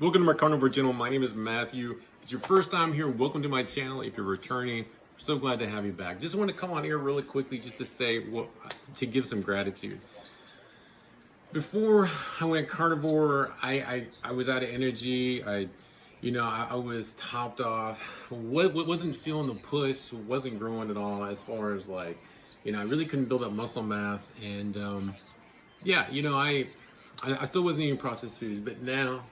Welcome to my Carnivore channel. My name is Matthew. If it's your first time here, welcome to my channel. If you're returning, we're so glad to have you back. Just want to come on here really quickly just to say, to give some gratitude. Before I went carnivore, I was out of energy. I was topped off. Wasn't feeling the push. Wasn't growing at all as far as I really couldn't build up muscle mass. And I still wasn't eating processed foods, but now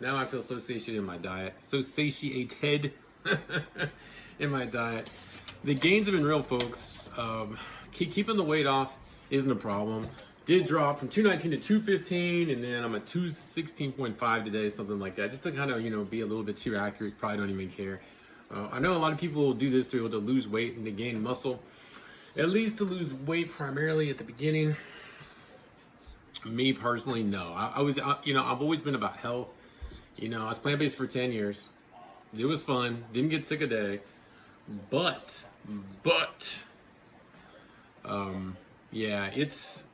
I feel so satiated in my diet. So satiated in my diet. The gains have been real, folks. Keeping the weight off isn't a problem. Did drop from 219 to 215, and then I'm at 216.5 today, something like that. Just to kind of, be a little bit too accurate. Probably don't even care. I know a lot of people do this to be able to lose weight and to gain muscle. At least to lose weight primarily at the beginning. Me personally, no. I've always been about health. I was plant-based for 10 years. It was fun. Didn't get sick a day. But, it's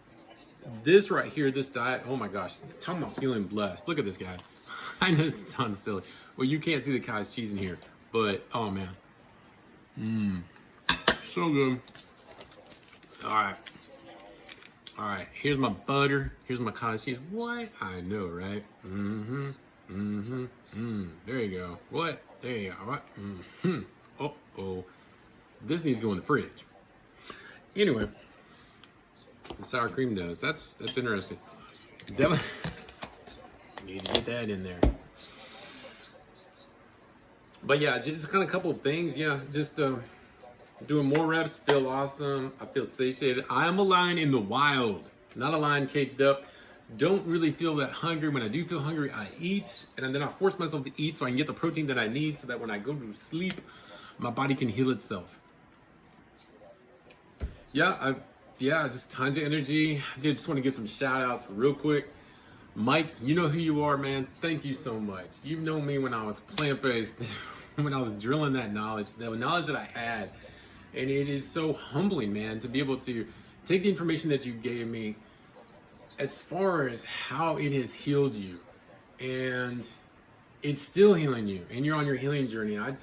this right here, this diet. Oh my gosh, talking about feeling blessed. Look at this guy. I know this sounds silly. Well, you can't see the cottage cheese in here, but oh man. So good. All right, here's my butter. Here's my cottage cheese. What? I know, right? There you go. What? There you go. What? Oh. This needs to go in the fridge. Anyway, the sour cream does. That's interesting. Definitely need to get that in there. But yeah, just kind of a couple of things. Yeah, just doing more reps, feel awesome. I feel satiated. I am a lion in the wild, not a lion caged up. Don't really feel that hungry. When I do feel hungry, I eat, and then I force myself to eat so I can get the protein that I need so that when I go to sleep, my body can heal itself. Just tons of energy. I just want to give some shout outs real quick. Mike, you know who you are, man. Thank you so much. You've known me when I was plant-based, when I was drilling that knowledge, the knowledge that I had. And it is so humbling, man, to be able to take the information that you gave me as far as how it has healed you. And it's still healing you. And you're on your healing journey. Wow.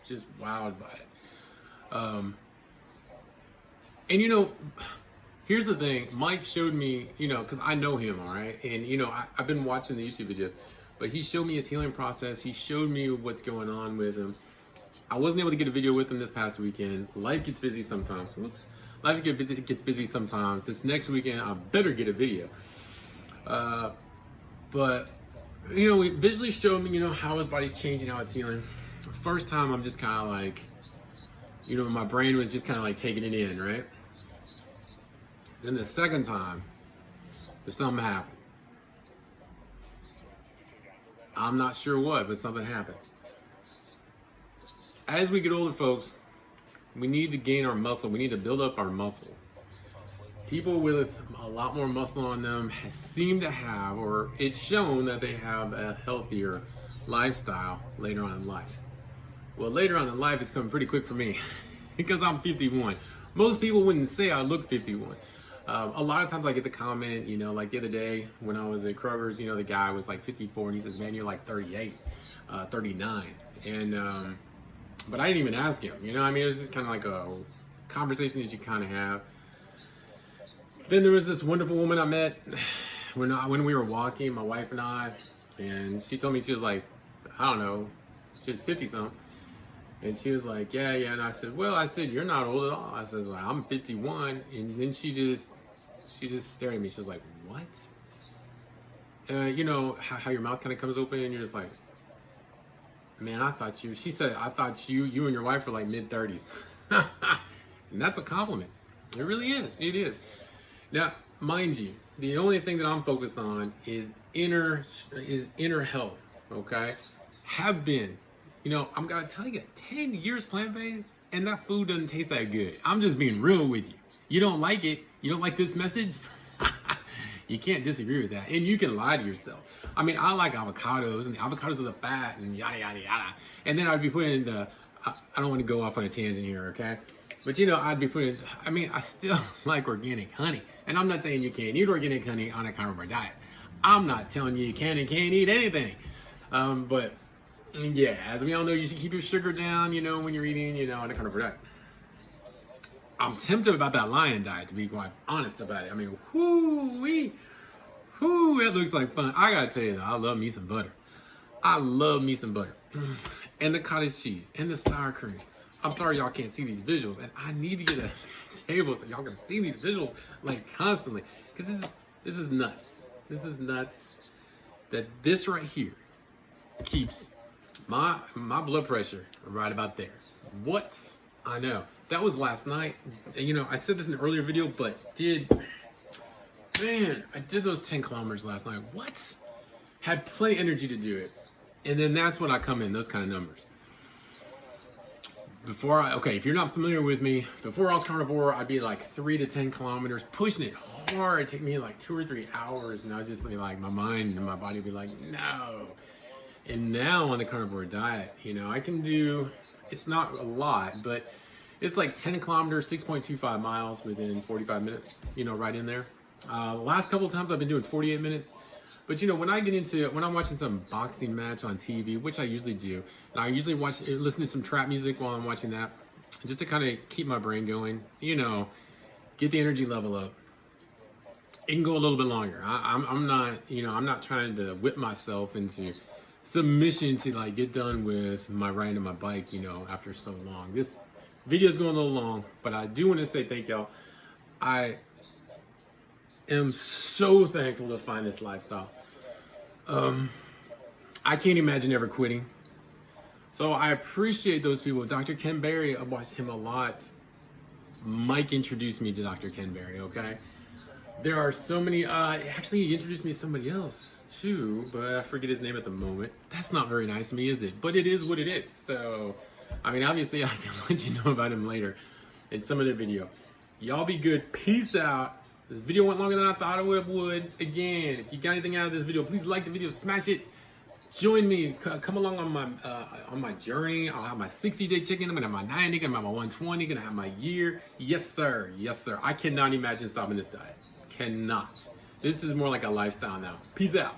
Just wowed by it. Here's the thing. Mike showed me, because I know him, all right? And, I've been watching the YouTube videos. But he showed me his healing process. He showed me what's going on with him. I wasn't able to get a video with him this past weekend. Life gets busy sometimes. Life gets busy sometimes. This next weekend, I better get a video. But he visually showed me, how his body's changing, how it's healing. The first time, I'm just kind of like, my brain was just kind of like taking it in, right? Then the second time, there's something happened. I'm not sure what, but something happened. As we get older, folks, we need to gain our muscle. We need to build up our muscle. People with a lot more muscle on them seem to have, or it's shown that they have a healthier lifestyle later on in life. Well, later on in life, it's coming pretty quick for me because I'm 51. Most people wouldn't say I look 51. A lot of times I get the comment, like the other day when I was at Kroger's, the guy was like 54 and he says, man, you're like 38, 39. And, but I didn't even ask him, it was just kind of like a conversation that you kind of have. Then there was this wonderful woman I met when we were walking, my wife and I, and she told me she was like, I don't know, she was 50 something. And she was like, yeah. And I said, you're not old at all. I said, I'm 51. And then she just stared at me. She was like, what? How your mouth kind of comes open and you're just like, man, she said, I thought you and your wife were like mid-30s. And that's a compliment. It really is. It is. Now, mind you, the only thing that I'm focused on is inner health, okay? Have been. I'm gonna tell you, 10 years plant-based, and that food doesn't taste that good. I'm just being real with you. You don't like it? You don't like this message? You can't disagree with that. And you can lie to yourself. I like avocados, and the avocados are the fat, and yada, yada, yada. And then I'd be putting I don't want to go off on a tangent here, okay? But I'd be putting, I still like organic honey. And I'm not saying you can't eat organic honey on a carnivore diet. I'm not telling you can and can't eat anything. But yeah, as we all know, you should keep your sugar down, when you're eating, on a carnivore diet. I'm tempted about that lion diet, to be quite honest about it. I mean, whoo, that looks like fun. I gotta tell you though, I love me some butter. I love me some butter. And the cottage cheese and the sour cream. I'm sorry y'all can't see these visuals, and I need to get a table so y'all can see these visuals like constantly. Because this is nuts. This is nuts that this right here keeps my blood pressure right about there. I know. That was last night. I said this in an earlier video, but I did those 10 kilometers last night. Had plenty of energy to do it. And then that's when I come in, those kind of numbers. If you're not familiar with me, before I was carnivore, I'd be like 3 to 10 kilometers, pushing it hard. It'd take me like 2 or 3 hours, and I'd just be like, my mind and my body would be like, no. And now on the carnivore diet, I can do, it's not a lot, but it's like 10 kilometers, 6.25 miles within 45 minutes, right in there. Last couple of times I've been doing 48 minutes. But when I'm watching some boxing match on TV, which I usually do, and I usually listen to some trap music while I'm watching that, just to kind of keep my brain going, get the energy level up. It can go a little bit longer. I'm not trying to whip myself into submission to like get done with my riding on my bike, after so long. This video is going a little long, but I do want to say thank y'all. I am so thankful to find this lifestyle. I can't imagine ever quitting. So I appreciate those people. Dr. Ken Berry, I watched him a lot. Mike introduced me to Dr. Ken Berry, okay? There are so many, actually he introduced me to somebody else too, but I forget his name at the moment. That's not very nice of me, is it? But it is what it is. So, obviously I can let you know about him later in some other video. Y'all be good. Peace out. This video went longer than I thought it would. Again, if you got anything out of this video, please like the video, smash it. Join me, come along on my journey. I'll have my 60-day check-in. I'm gonna have my 90, gonna have my 120, gonna have my year. Yes, sir. Yes, sir. I cannot imagine stopping this diet. Cannot. This is more like a lifestyle now. Peace out.